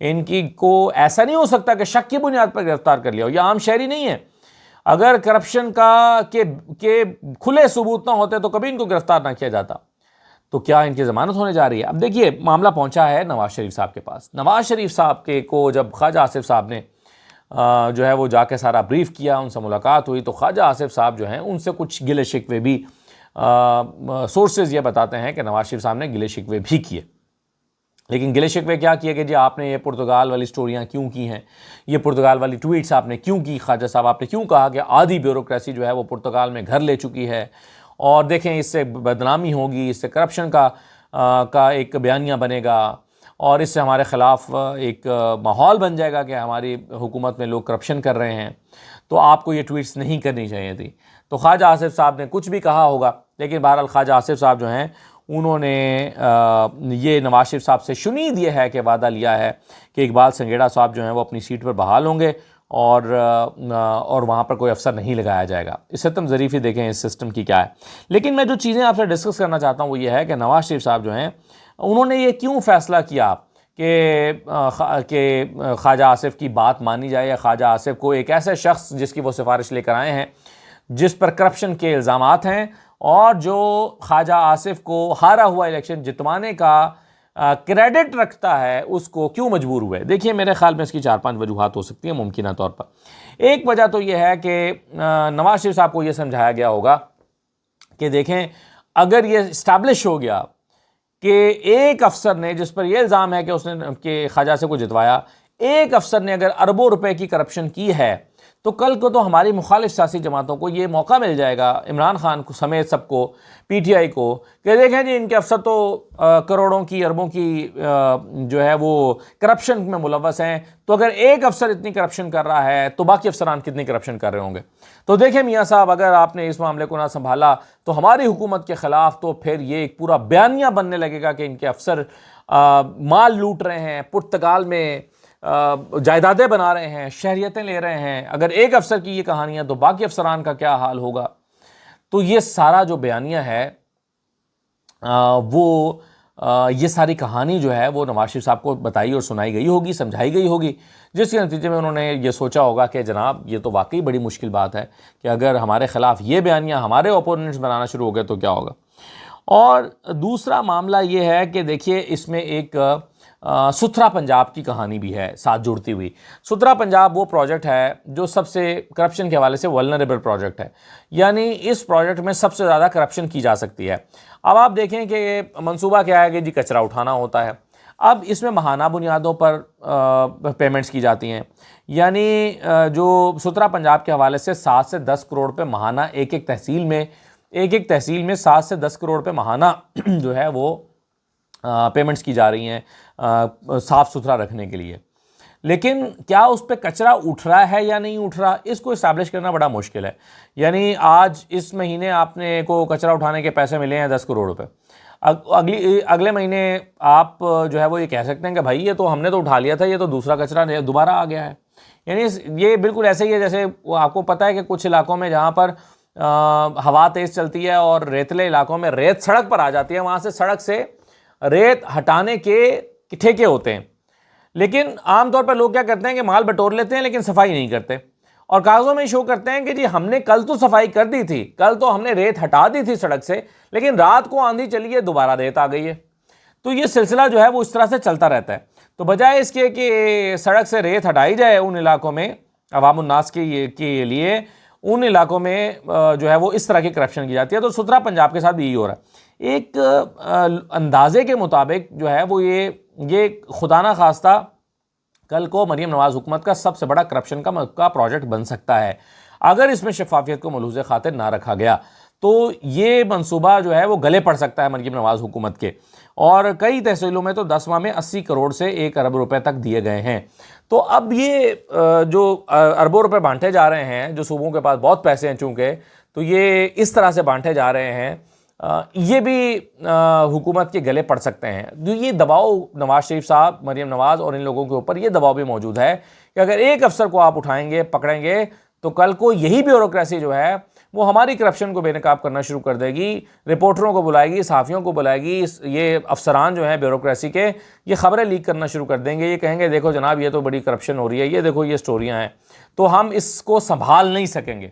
ان کی کو ایسا نہیں ہو سکتا کہ شک کی بنیاد پر گرفتار کر لیا ہو. یہ عام شہری نہیں ہے. اگر کرپشن کے کھلے ثبوت نہ ہوتے تو کبھی ان کو گرفتار نہ کیا جاتا. تو کیا ان کی ضمانت ہونے جا رہی ہے؟ اب دیکھیے معاملہ پہنچا ہے نواز شریف صاحب کے پاس. نواز شریف صاحب کو جب خواجہ آصف صاحب نے جو ہے وہ جا کے سارا بریف کیا, ان سے ملاقات ہوئی, تو خواجہ آصف صاحب جو ہیں ان سے کچھ گلے شکوے بھی سورسز یہ بتاتے ہیں کہ نواز شریف صاحب نے گلے شکوے بھی کیے. لیکن گلے شکوے کیا کیے کہ جی آپ نے یہ پرتگال والی سٹوریاں کیوں کی ہیں, یہ پرتگال والی ٹویٹس آپ نے کیوں کی, خواجہ صاحب آپ نے کیوں کہا کہ آدھی بیوروکریسی جو ہے وہ پرتگال میں گھر لے چکی ہے, اور دیکھیں اس سے بدنامی ہوگی, اس سے کرپشن کا ایک بیانیہ بنے گا, اور اس سے ہمارے خلاف ایک ماحول بن جائے گا کہ ہماری حکومت میں لوگ کرپشن کر رہے ہیں, تو آپ کو یہ ٹویٹس نہیں کرنی چاہیے تھی. تو خواجہ آصف صاحب نے کچھ بھی کہا ہوگا, لیکن بہرحال خواجہ آصف صاحب جو ہیں انہوں نے یہ نواز شریف صاحب سے شنید یہ ہے کہ وعدہ لیا ہے کہ اقبال سنگھیڑا صاحب جو ہیں وہ اپنی سیٹ پر بحال ہوں گے, اور وہاں پر کوئی افسر نہیں لگایا جائے گا. اس سے تم ظریفی دیکھیں اس سسٹم کی کیا ہے. لیکن میں جو چیزیں آپ سے ڈسکس کرنا چاہتا ہوں وہ یہ ہے کہ نواز شریف صاحب جو ہیں انہوں نے یہ کیوں فیصلہ کیا کہ خواجہ آصف کی بات مانی جائے, یا خواجہ آصف کو ایک ایسے شخص جس کی وہ سفارش لے کر آئے ہیں جس پر کرپشن کے الزامات ہیں, اور جو خواجہ آصف کو ہارا ہوا الیکشن جتوانے کا کریڈٹ رکھتا ہے, اس کو کیوں مجبور ہوئے. دیکھیے میرے خیال میں اس کی 4-5 وجوہات ہو سکتی ہیں ممکنہ طور پر. ایک وجہ تو یہ ہے کہ نواز شریف صاحب کو یہ سمجھایا گیا ہوگا کہ دیکھیں اگر یہ اسٹیبلش ہو گیا کہ ایک افسر نے, جس پر یہ الزام ہے کہ اس نے کہ خواجہ آصف کو جتوایا, ایک افسر نے اگر اربوں روپے کی کرپشن کی ہے, تو کل کو تو ہماری مخالف سیاسی جماعتوں کو یہ موقع مل جائے گا, عمران خان کو سمیت سب کو, پی ٹی آئی کو, کہ دیکھیں جی ان کے افسر تو کروڑوں کی اربوں کی جو ہے وہ کرپشن میں ملوث ہیں, تو اگر ایک افسر اتنی کرپشن کر رہا ہے تو باقی افسران کتنی کرپشن کر رہے ہوں گے. تو دیکھیں میاں صاحب, اگر آپ نے اس معاملے کو نہ سنبھالا تو ہماری حکومت کے خلاف تو پھر یہ ایک پورا بیانیہ بننے لگے گا کہ ان کے افسر مال لوٹ رہے ہیں, پرتگال میں جائیدادیں بنا رہے ہیں, شہریتیں لے رہے ہیں. اگر ایک افسر کی یہ کہانیاں تو باقی افسران کا کیا حال ہوگا. تو یہ سارا جو بیانیہ ہے وہ یہ ساری کہانی جو ہے وہ نواز شریف صاحب کو بتائی اور سنائی گئی ہوگی, سمجھائی گئی ہوگی, جس کے نتیجے میں انہوں نے یہ سوچا ہوگا کہ جناب یہ تو واقعی بڑی مشکل بات ہے کہ اگر ہمارے خلاف یہ بیانیہ ہمارے اوپوننٹس بنانا شروع ہو گئے تو کیا ہوگا. اور دوسرا معاملہ یہ ہے کہ دیکھیے اس میں ایک ستھرا پنجاب کی کہانی بھی ہے ساتھ جڑتی ہوئی. ستھرا پنجاب وہ پروجیکٹ ہے جو سب سے کرپشن کے حوالے سے ولنریبل پروجیکٹ ہے, یعنی اس پروجیکٹ میں سب سے زیادہ کرپشن کی جا سکتی ہے. اب آپ دیکھیں کہ منصوبہ کیا ہے کہ جی کچرا اٹھانا ہوتا ہے. اب اس میں ماہانہ بنیادوں پر پیمنٹس کی جاتی ہیں, یعنی جو ستھرا پنجاب کے حوالے سے 7 سے 10 کروڑ روپے ماہانہ ایک تحصیل میں 7 سے 10 کروڑ روپے ماہانہ جو ہے وہ پیمنٹس کی جا رہی ہیں صاف ستھرا رکھنے کے لیے. لیکن کیا اس پہ کچرا اٹھ رہا ہے یا نہیں اٹھ رہا, اس کو اسٹیبلش کرنا بڑا مشکل ہے. یعنی آج اس مہینے آپ نے کو کچرا اٹھانے کے پیسے ملے ہیں 10 کروڑ روپے, اگلے مہینے آپ جو ہے وہ یہ کہہ سکتے ہیں کہ بھائی یہ تو ہم نے تو اٹھا لیا تھا, یہ تو دوسرا کچرا دوبارہ آ گیا ہے. یعنی یہ بالکل ایسے ہی ہے جیسے آپ کو پتہ ہے کہ کچھ علاقوں میں جہاں پر ہوا تیز چلتی ہے اور ریتلے علاقوں میں ریت سڑک پر آ جاتی ہے, وہاں سے سڑک سے ریت ہٹانے کے ٹھیکے ہوتے ہیں. لیکن عام طور پر لوگ کیا کرتے ہیں کہ مال بٹور لیتے ہیں لیکن صفائی نہیں کرتے, اور کاغذوں میں شو کرتے ہیں کہ جی ہم نے کل تو صفائی کر دی تھی, کل تو ہم نے ریت ہٹا دی تھی سڑک سے, لیکن رات کو آندھی چلی ہے دوبارہ ریت آ گئی ہے. تو یہ سلسلہ جو ہے وہ اس طرح سے چلتا رہتا ہے. تو بجائے اس کے کہ سڑک سے ریت ہٹائی جائے ان علاقوں میں عوام الناس کے لیے, ان علاقوں میں جو ہے وہ اس طرح کی کرپشن کی جاتی ہے. تو ستھرا پنجاب کے ساتھ بھی یہی ہو رہا ہے. ایک اندازے کے مطابق جو ہے وہ یہ خدا نہ خواستہ کل کو مریم نواز حکومت کا سب سے بڑا کرپشن کا پروجیکٹ بن سکتا ہے اگر اس میں شفافیت کو ملحوظ خاطر نہ رکھا گیا. تو یہ منصوبہ جو ہے وہ گلے پڑ سکتا ہے مریم نواز حکومت کے, اور کئی تحصیلوں میں تو 10 ماہ میں 80 کروڑ سے 1 ارب روپے تک دیے گئے ہیں. تو اب یہ جو اربوں روپے بانٹے جا رہے ہیں, جو صوبوں کے پاس بہت پیسے ہیں چونکہ, تو یہ اس طرح سے بانٹے جا رہے ہیں, یہ بھی حکومت کے گلے پڑ سکتے ہیں. یہ دباؤ نواز شریف صاحب, مریم نواز اور ان لوگوں کے اوپر یہ دباؤ بھی موجود ہے کہ اگر ایک افسر کو آپ اٹھائیں گے, پکڑیں گے, تو کل کو یہی بیوروکریسی جو ہے وہ ہماری کرپشن کو بے نقاب کرنا شروع کر دے گی، رپورٹروں کو بلائے گی، صحافیوں کو بلائے گی، یہ افسران جو ہیں بیوروکریسی کے یہ خبریں لیک کرنا شروع کر دیں گے، یہ کہیں گے دیکھو جناب یہ تو بڑی کرپشن ہو رہی ہے، یہ دیکھو یہ سٹوریاں ہیں، تو ہم اس کو سنبھال نہیں سکیں گے۔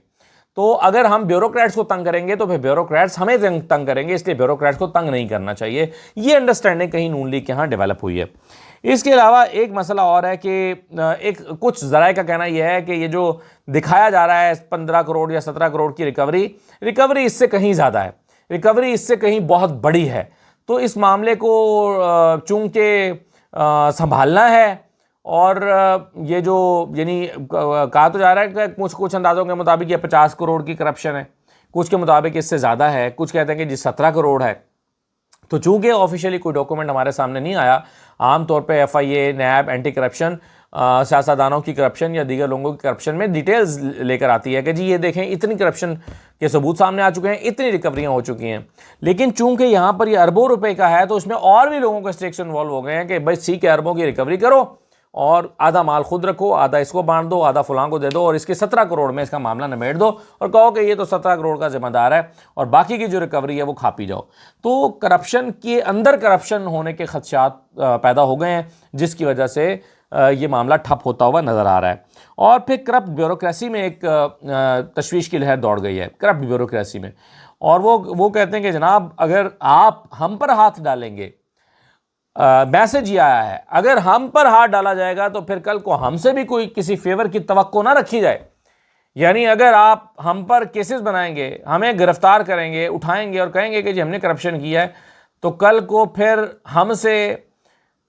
تو اگر ہم بیوروکریٹس کو تنگ کریں گے تو پھر بیوروکریٹس ہمیں تنگ کریں گے، اس لیے بیوروکریٹس کو تنگ نہیں کرنا چاہیے۔ یہ انڈرسٹینڈنگ کہیں نون لیگ کے ہاں ڈیولپ ہوئی ہے۔ اس کے علاوہ ایک مسئلہ اور ہے کہ کچھ ذرائع کا کہنا یہ ہے کہ یہ جو دکھایا جا رہا ہے 15 کروڑ یا 17 کروڑ کی ریکوری اس سے کہیں زیادہ ہے، ریکوری اس سے کہیں بہت بڑی ہے۔ تو اس معاملے کو چونکہ سنبھالنا ہے، اور یہ جو یعنی کہا تو جا رہا ہے کہ کچھ اندازوں کے مطابق یہ 50 کروڑ کی کرپشن ہے، کچھ کے مطابق اس سے زیادہ ہے، کچھ کہتے ہیں کہ جی 17 کروڑ ہے۔ تو چونکہ آفیشیلی کوئی ڈاکومنٹ ہمارے سامنے نہیں آیا، عام طور پہ ایف آئی اے، نیب، اینٹی کرپشن سیاستدانوں کی کرپشن یا دیگر لوگوں کی کرپشن میں ڈیٹیلز لے کر آتی ہے کہ جی یہ دیکھیں اتنی کرپشن کے ثبوت سامنے آ چکے ہیں، اتنی ریکوریاں ہو چکی ہیں۔ لیکن چونکہ یہاں پر یہ اربوں روپے کا ہے تو اس میں اور بھی لوگوں کے اسٹیکس انوالو ہو گئے ہیں کہ بھائی ٹھیک ہے اربوں کی ریکوری کرو اور آدھا مال خود رکھو، آدھا اس کو بانٹ دو، آدھا فلاں کو دے دو، اور اس کے 17 کروڑ میں اس کا معاملہ نمیٹ دو اور کہو کہ یہ تو 17 کروڑ کا ذمہ دار ہے اور باقی کی جو ریکوری ہے وہ کھا پی جاؤ۔ تو کرپشن کے اندر کرپشن ہونے کے خدشات پیدا ہو گئے ہیں، جس کی وجہ سے یہ معاملہ ٹھپ ہوتا ہوا نظر آ رہا ہے۔ اور پھر کرپٹ بیوروکریسی میں ایک تشویش کی لہر دوڑ گئی ہے کرپٹ بیوروکریسی میں، اور وہ کہتے ہیں کہ جناب اگر آپ ہم پر ہاتھ ڈالیں گے، میسج یہ آیا ہے اگر ہم پر ہاتھ ڈالا جائے گا تو پھر کل کو ہم سے بھی کوئی کسی فیور کی توقع نہ رکھی جائے۔ یعنی اگر آپ ہم پر کیسز بنائیں گے، ہمیں گرفتار کریں گے، اٹھائیں گے اور کہیں گے کہ جی ہم نے کرپشن کیا ہے، تو کل کو پھر ہم سے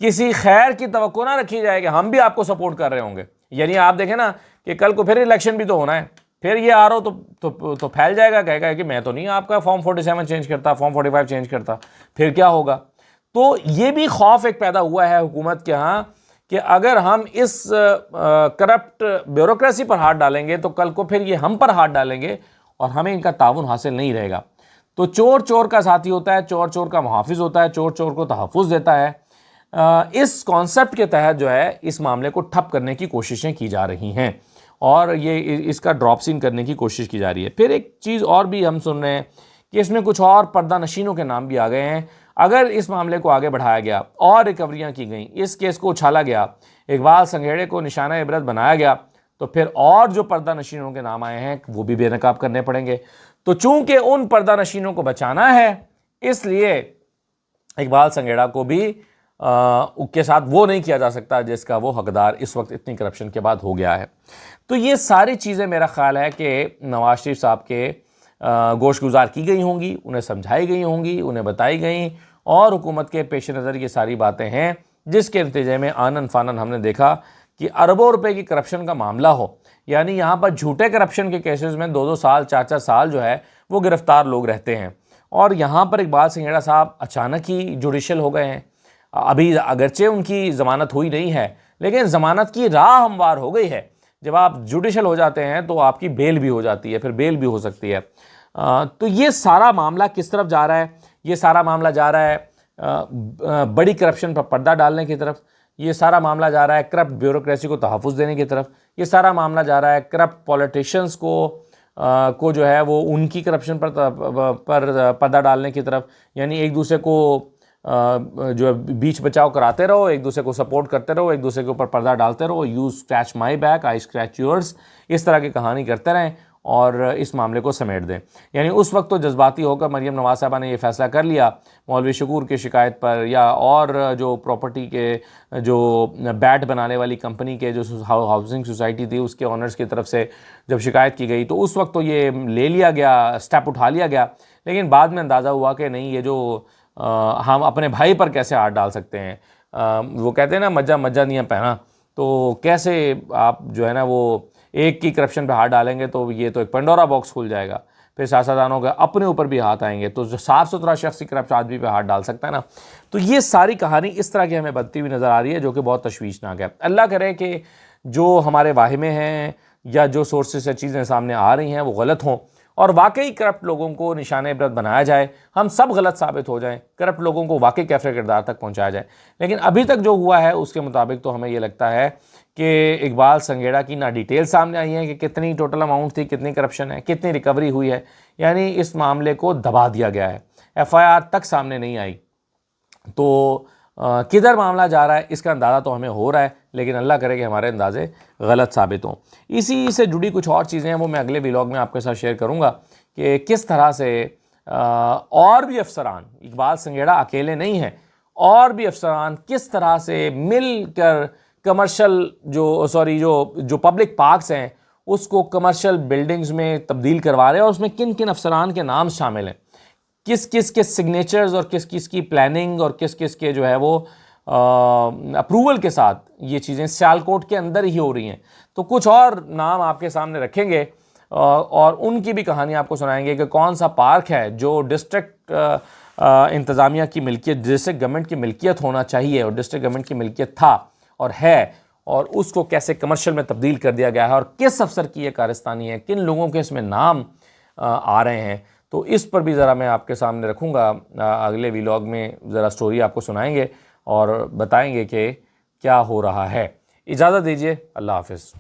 کسی خیر کی توقع نہ رکھی جائے کہ ہم بھی آپ کو سپورٹ کر رہے ہوں گے۔ یعنی آپ دیکھیں نا کہ کل کو پھر الیکشن بھی تو ہونا ہے، پھر یہ آر او تو پھیل جائے گا، کہے گا کہ میں تو نہیں آپ کا فارم 47 چینج کرتا، فارم 45 چینج کرتا، پھر کیا ہوگا؟ تو یہ بھی خوف ایک پیدا ہوا ہے حکومت کے ہاں کہ اگر ہم اس کرپٹ بیوروکریسی پر ہاتھ ڈالیں گے تو کل کو پھر یہ ہم پر ہاتھ ڈالیں گے اور ہمیں ان کا تعاون حاصل نہیں رہے گا۔ تو چور چور کا ساتھی ہوتا ہے، چور چور کا محافظ ہوتا ہے، چور چور کو تحفظ دیتا ہے۔ اس کانسیپٹ کے تحت جو ہے اس معاملے کو ٹھپ کرنے کی کوششیں کی جا رہی ہیں اور یہ اس کا ڈراپ سین کرنے کی کوشش کی جا رہی ہے۔ پھر ایک چیز اور بھی ہم سن رہے ہیں کہ اس میں کچھ اور پردہ نشینوں کے نام بھی آ گئے ہیں۔ اگر اس معاملے کو آگے بڑھایا گیا اور ریکوریاں کی گئیں، اس کیس کو اچھالا گیا، اقبال سنگھیڑے کو نشانہ عبرت بنایا گیا، تو پھر اور جو پردہ نشینوں کے نام آئے ہیں وہ بھی بے نقاب کرنے پڑیں گے۔ تو چونکہ ان پردہ نشینوں کو بچانا ہے، اس لیے اقبال سنگھیڑا کو بھی کے ساتھ وہ نہیں کیا جا سکتا جس کا وہ حقدار اس وقت اتنی کرپشن کے بعد ہو گیا ہے۔ تو یہ ساری چیزیں میرا خیال ہے کہ نواز شریف صاحب کے گوش گزار کی گئی ہوں گی، انہیں سمجھائی گئی ہوں گی، انہیں بتائی گئیں، اور حکومت کے پیش نظر یہ ساری باتیں ہیں، جس کے نتیجے میں آنن فانن ہم نے دیکھا کہ اربوں روپے کی کرپشن کا معاملہ ہو۔ یعنی یہاں پر جھوٹے کرپشن کے کیسز میں 2-2 سال 4-4 سال جو ہے وہ گرفتار لوگ رہتے ہیں، اور یہاں پر اقبال سنگھیڑا صاحب اچانک ہی جوڈیشل ہو گئے ہیں۔ ابھی اگرچہ ان کی ضمانت ہوئی نہیں ہے، لیکن ضمانت کی راہ ہموار ہو گئی ہے۔ جب آپ جوڈیشل ہو جاتے ہیں تو آپ کی بیل بھی ہو جاتی ہے، پھر بیل بھی ہو سکتی ہے۔ تو یہ سارا معاملہ کس طرف جا رہا ہے؟ یہ سارا معاملہ جا رہا ہے بڑی کرپشن پر پردہ ڈالنے کی طرف، یہ سارا معاملہ جا رہا ہے کرپٹ بیوروکریسی کو تحفظ دینے کی طرف، یہ سارا معاملہ جا رہا ہے کرپٹ پولیٹیشنز کو جو ہے وہ ان کی کرپشن پر پردہ ڈالنے کی طرف۔ یعنی ایک دوسرے کو جو بیچ بچاؤ کراتے رہو، ایک دوسرے کو سپورٹ کرتے رہو، ایک دوسرے کے اوپر پردہ ڈالتے رہو، you scratch my back I scratch yours, اس طرح کی کہانی کرتے رہیں اور اس معاملے کو سمیٹ دیں۔ یعنی اس وقت تو جذباتی ہو کر مریم نواز صاحبہ نے یہ فیصلہ کر لیا مولوی شکور کی شکایت پر، یا اور جو پراپرٹی کے جو بیٹ بنانے والی کمپنی کے جو ہاؤسنگ سوسائٹی تھی اس کے آنرز کی طرف سے جب شکایت کی گئی تو اس وقت تو یہ لے لیا گیا، سٹیپ اٹھا لیا گیا، لیکن بعد میں اندازہ ہوا کہ نہیں، یہ جو ہم اپنے بھائی پر کیسے ہاتھ ڈال سکتے ہیں؟ وہ کہتے ہیں نا مجہ نہیں پہنا، تو کیسے آپ جو ہے نا وہ ایک کی کرپشن پہ ہاتھ ڈالیں گے تو یہ تو ایک پنڈورا باکس کھل جائے گا، پھر سیاستدانوں کا اپنے اوپر بھی ہاتھ آئیں گے، تو جو صاف ستھرا شخص ہی کرپٹ آدمی پہ ہاتھ ڈال سکتا ہے نا۔ تو یہ ساری کہانی اس طرح کی ہمیں بنتی ہوئی نظر آ رہی ہے جو کہ بہت تشویشناک ہے۔ اللہ کرے کہ جو ہمارے واہمے ہیں یا جو سورسز سے چیزیں سامنے آ رہی ہیں وہ غلط ہوں اور واقعی کرپٹ لوگوں کو نشانہ عبرت بنایا جائے، ہم سب غلط ثابت ہو جائیں، کرپٹ لوگوں کو واقعی کیفر کردار تک پہنچایا جائے۔ لیکن ابھی تک جو ہوا ہے اس کے مطابق تو ہمیں یہ لگتا ہے کہ اقبال سنگھیڑا کی نہ ڈیٹیل سامنے آئی ہیں کہ کتنی ٹوٹل اماؤنٹ تھی، کتنی کرپشن ہے، کتنی ریکوری ہوئی ہے، یعنی اس معاملے کو دبا دیا گیا ہے، FIR تک سامنے نہیں آئی۔ تو کدھر معاملہ جا رہا ہے اس کا اندازہ تو ہمیں ہو رہا ہے، لیکن اللہ کرے کہ ہمارے اندازے غلط ثابت ہوں۔ اسی سے جڑی کچھ اور چیزیں ہیں وہ میں اگلے ویلاگ میں آپ کے ساتھ شیئر کروں گا کہ کس طرح سے اور بھی افسران، اقبال سنگھیڑا اکیلے نہیں ہیں، اور بھی افسران کس طرح سے مل کر کمرشل جو پبلک پارکس ہیں اس کو کمرشل بلڈنگز میں تبدیل کروا رہے ہیں، اور اس میں کن کن افسران کے نام شامل ہیں، کس کس کے سگنیچرز اور کس کس کی پلاننگ اور کس کس کے جو ہے وہ اپروول کے ساتھ یہ چیزیں سیالکوٹ کے اندر ہی ہو رہی ہیں۔ تو کچھ اور نام آپ کے سامنے رکھیں گے اور ان کی بھی کہانی آپ کو سنائیں گے کہ کون سا پارک ہے جو ڈسٹرکٹ انتظامیہ کی ملکیت، ڈسٹرکٹ گورنمنٹ کی ملکیت ہونا چاہیے اور ڈسٹرکٹ گورنمنٹ کی ملکیت تھا اور ہے، اور اس کو کیسے کمرشل میں تبدیل کر دیا گیا ہے، اور کس افسر کی یہ کارستانی ہے، کن لوگوں کے اس میں نام آ رہے ہیں۔ تو اس پر بھی ذرا میں آپ کے سامنے رکھوں گا، اگلے ویلاگ میں ذرا سٹوری آپ کو سنائیں گے اور بتائیں گے کہ کیا ہو رہا ہے۔ اجازت دیجیے، اللہ حافظ۔